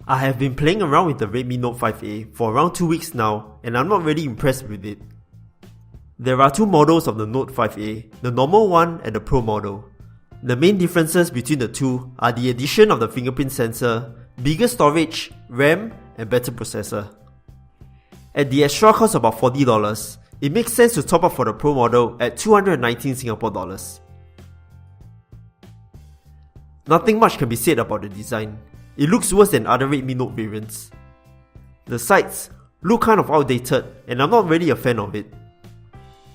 I have been playing around with the Redmi Note 5A for around 2 weeks now, and I'm not really impressed with it. There are two models of the Note 5A, the normal one and the Pro model. The main differences between the two are the addition of the fingerprint sensor, bigger storage, RAM, and better processor. At the extra cost of about $40, it makes sense to top up for the Pro model at 219 Singapore dollars. Nothing much can be said about the design. It looks worse than other Redmi Note variants. The sides look kind of outdated and I'm not really a fan of it.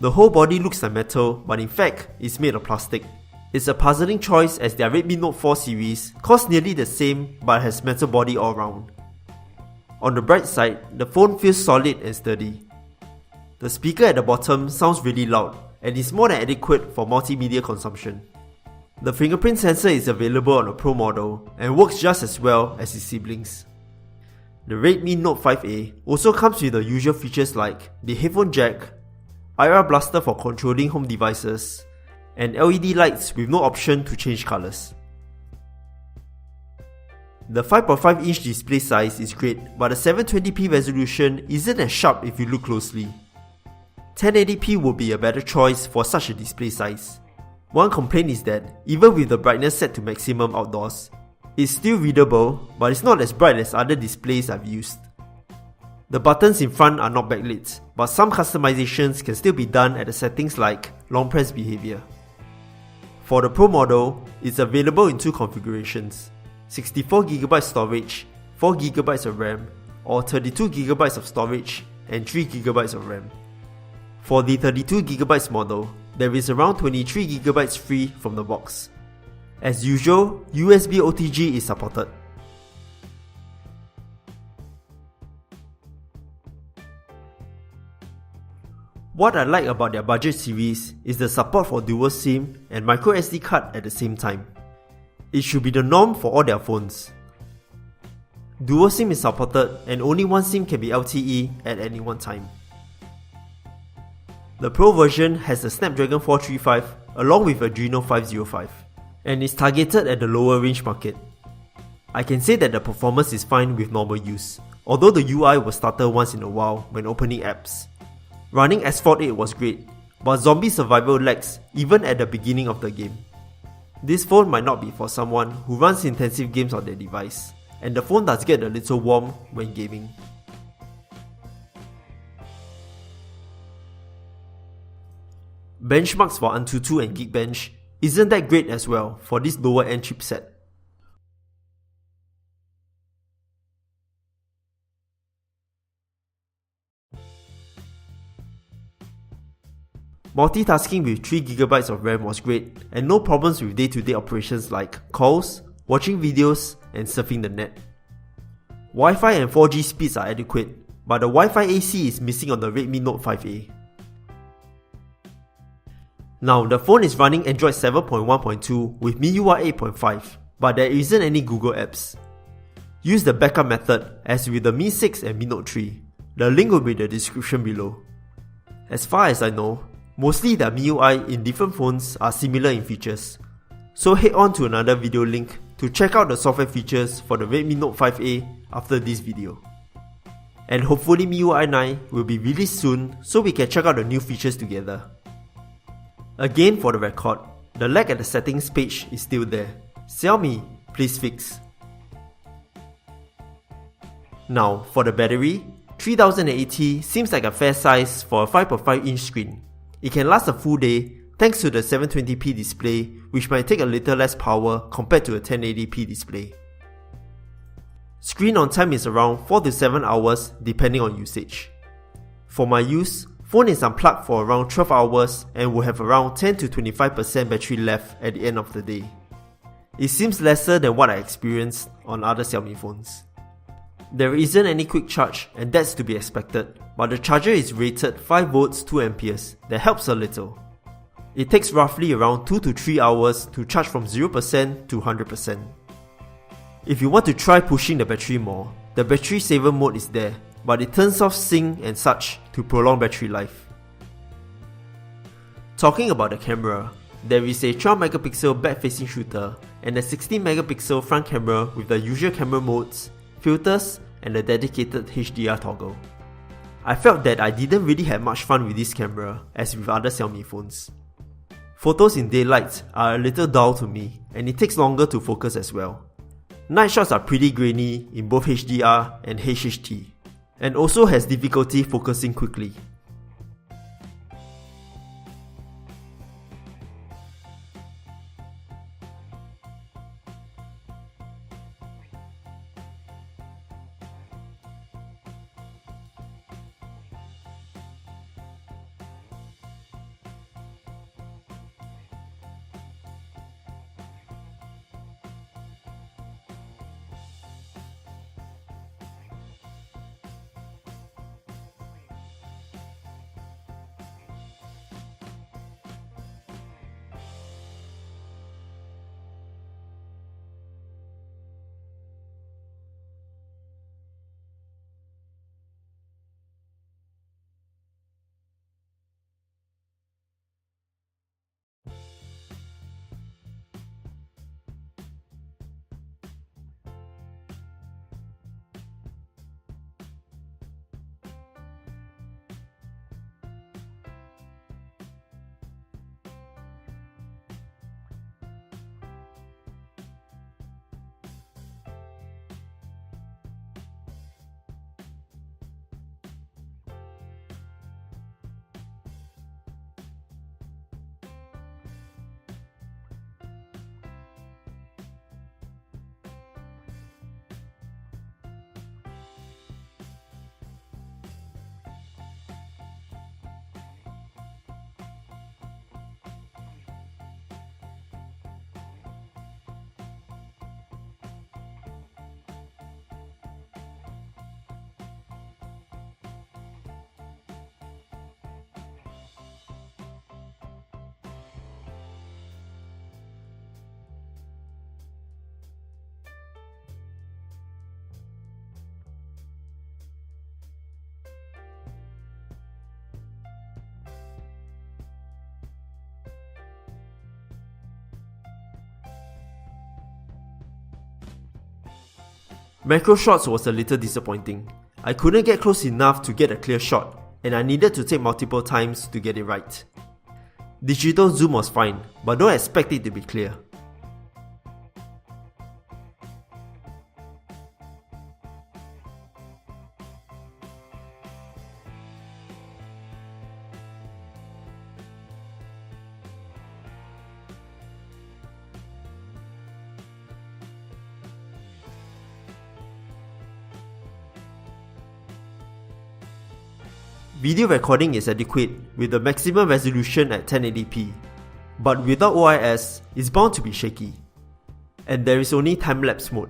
The whole body looks like metal, but in fact, it's made of plastic. It's a puzzling choice as their Redmi Note 4 series costs nearly the same but has metal body all round. On the bright side, the phone feels solid and sturdy. The speaker at the bottom sounds really loud and is more than adequate for multimedia consumption. The fingerprint sensor is available on the Pro model and works just as well as its siblings. The Redmi Note 5A also comes with the usual features like the headphone jack, IR blaster for controlling home devices, and LED lights with no option to change colours. The 5.5-inch display size is great, but the 720p resolution isn't as sharp if you look closely. 1080p would be a better choice for such a display size. One complaint is that, even with the brightness set to maximum outdoors, it's still readable, but it's not as bright as other displays I've used. The buttons in front are not backlit, but some customizations can still be done at the settings like long press behavior. For the Pro model, it's available in two configurations: 64GB storage, 4GB of RAM, or 32GB of storage and 3GB of RAM. For the 32GB model, there is around 23GB free from the box. As usual, USB Otg is supported. What I like about their budget series is the support for dual SIM and microSD card at the same time. It should be the norm for all their phones. Dual SIM is supported and only one SIM can be LTE at any one time. The Pro version has a Snapdragon 435 along with Adreno 505 and is targeted at the lower range market. I can say that the performance is fine with normal use, although the UI will stutter once in a while when opening apps. Running Asphalt 8 was great, but zombie survival lags even at the beginning of the game. This phone might not be for someone who runs intensive games on their device, and the phone does get a little warm when gaming. Benchmarks for Antutu and Geekbench isn't that great as well for this lower end chipset. Multitasking with 3GB of RAM was great and no problems with day-to-day operations like calls, watching videos, and surfing the net. Wi-Fi and 4G speeds are adequate, but the Wi-Fi AC is missing on the Redmi Note 5A. Now, the phone is running Android 7.1.2 with MIUI 8.5, but there isn't any Google apps. Use the backup method as with the Mi 6 and Mi Note 3. The link will be in the description below. As far as I know, mostly the MIUI in different phones are similar in features, so head on to another video link to check out the software features for the Redmi Note 5A after this video. And hopefully MIUI 9 will be released soon so we can check out the new features together. Again, for the record, the lag at the settings page is still there. Xiaomi, please fix. Now, for the battery, 3080 seems like a fair size for a 5.5-inch screen. It can last a full day thanks to the 720p display, which might take a little less power compared to a 1080p display. Screen on time is around 4 to 7 hours depending on usage. For my use, phone is unplugged for around 12 hours and will have around 10 to 25% battery left at the end of the day. It seems lesser than what I experienced on other Xiaomi phones. There isn't any quick charge and that's to be expected, but the charger is rated 5V 2A, that helps a little. It takes roughly around 2 to 3 hours to charge from 0% to 100%. If you want to try pushing the battery more, the battery saver mode is there, but it turns off sync and such to prolong battery life. Talking about the camera, there is a 12MP back-facing shooter and a 16MP front camera with the usual camera modes, filters, and a dedicated HDR toggle. I felt that I didn't really have much fun with this camera as with other Xiaomi phones. Photos in daylight are a little dull to me, and it takes longer to focus as well. Night shots are pretty grainy in both HDR and HHT, and also has difficulty focusing quickly. Macro shots was a little disappointing. I couldn't get close enough to get a clear shot, and I needed to take multiple times to get it right. Digital zoom was fine, but don't expect it to be clear. Video recording is adequate with the maximum resolution at 1080p, but without OIS, it's bound to be shaky. And there is only time-lapse mode.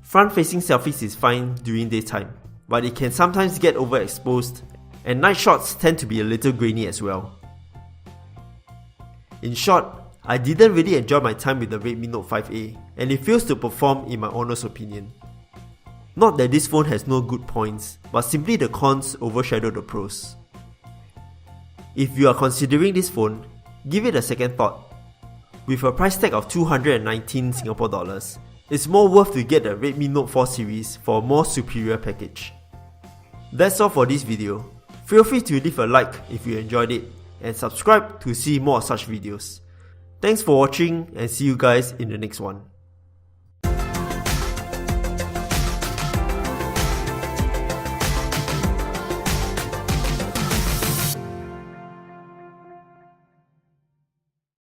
Front-facing selfies is fine during daytime, but it can sometimes get overexposed, and night shots tend to be a little grainy as well. In short, I didn't really enjoy my time with the Redmi Note 5A, and it fails to perform in my honest opinion. Not that this phone has no good points, but simply the cons overshadow the pros. If you are considering this phone, give it a second thought. With a price tag of 219 Singapore dollars, it's more worth to get the Redmi Note 4 series for a more superior package. That's all for this video. Feel free to leave a like if you enjoyed it, and subscribe to see more such videos. Thanks for watching, and see you guys in the next one.